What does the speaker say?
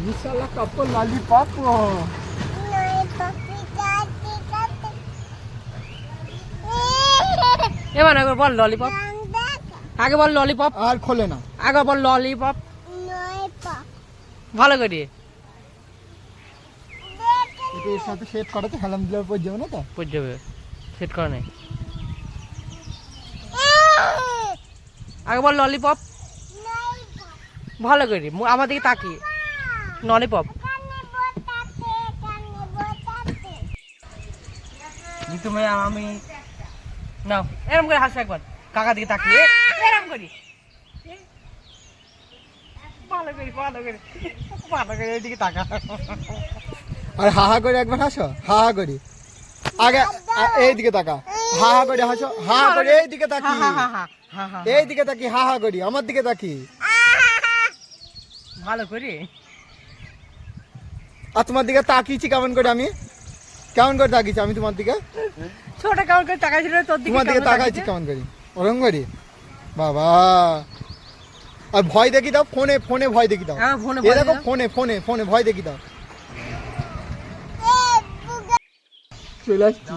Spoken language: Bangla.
Misalnya couple lollipop. এবার একবার বল ললিপপ, আগে বল ললিপপ, আর খোলে না। আগে বল ললিপপ ভালো করে। এটা এর সাথে সেট করাতে হেলাম দিলে পড়ে যাবে না তো? পড়ে যাবে, সেট করা নেই। আগে বল ললিপপ ভালো করে, আমার দিকে তাকিয়ে। ললিপপ তুমি আমি নাও, এরকম করে হাসো একবার কাকা দিকে তাকিয়ে, এরকম করি ভালো করি, ভালো করে, ভালো করে এইদিকে তাকা। আর হা হা করে একবার হাসো, হা হা করি। আগে এই দিকে তাকা, হা হা করে হাসো, হা হা করে এই দিকে তাকি, এই দিকে তাকি, হা হা করি, আমার দিকে তাকি। ভালো করে। আর তোমার দিকে তাকিয়েছি কেমন করে, আমি কেমন করে তাকিয়েছি আমি তোমার দিকে? ছোট কেমন করে তাকাইছিল তোর দিকে? তোমার দিকে তাকাইছি কেমন করি, ওরকম করি বাবা। আর ভয় দেখি দাও, ফোনে ফোনে ভয় দেখি দাও। এ দেখো ফোনে ফোনে ফোনে ভয় দেখি দাও। চলে আসছি।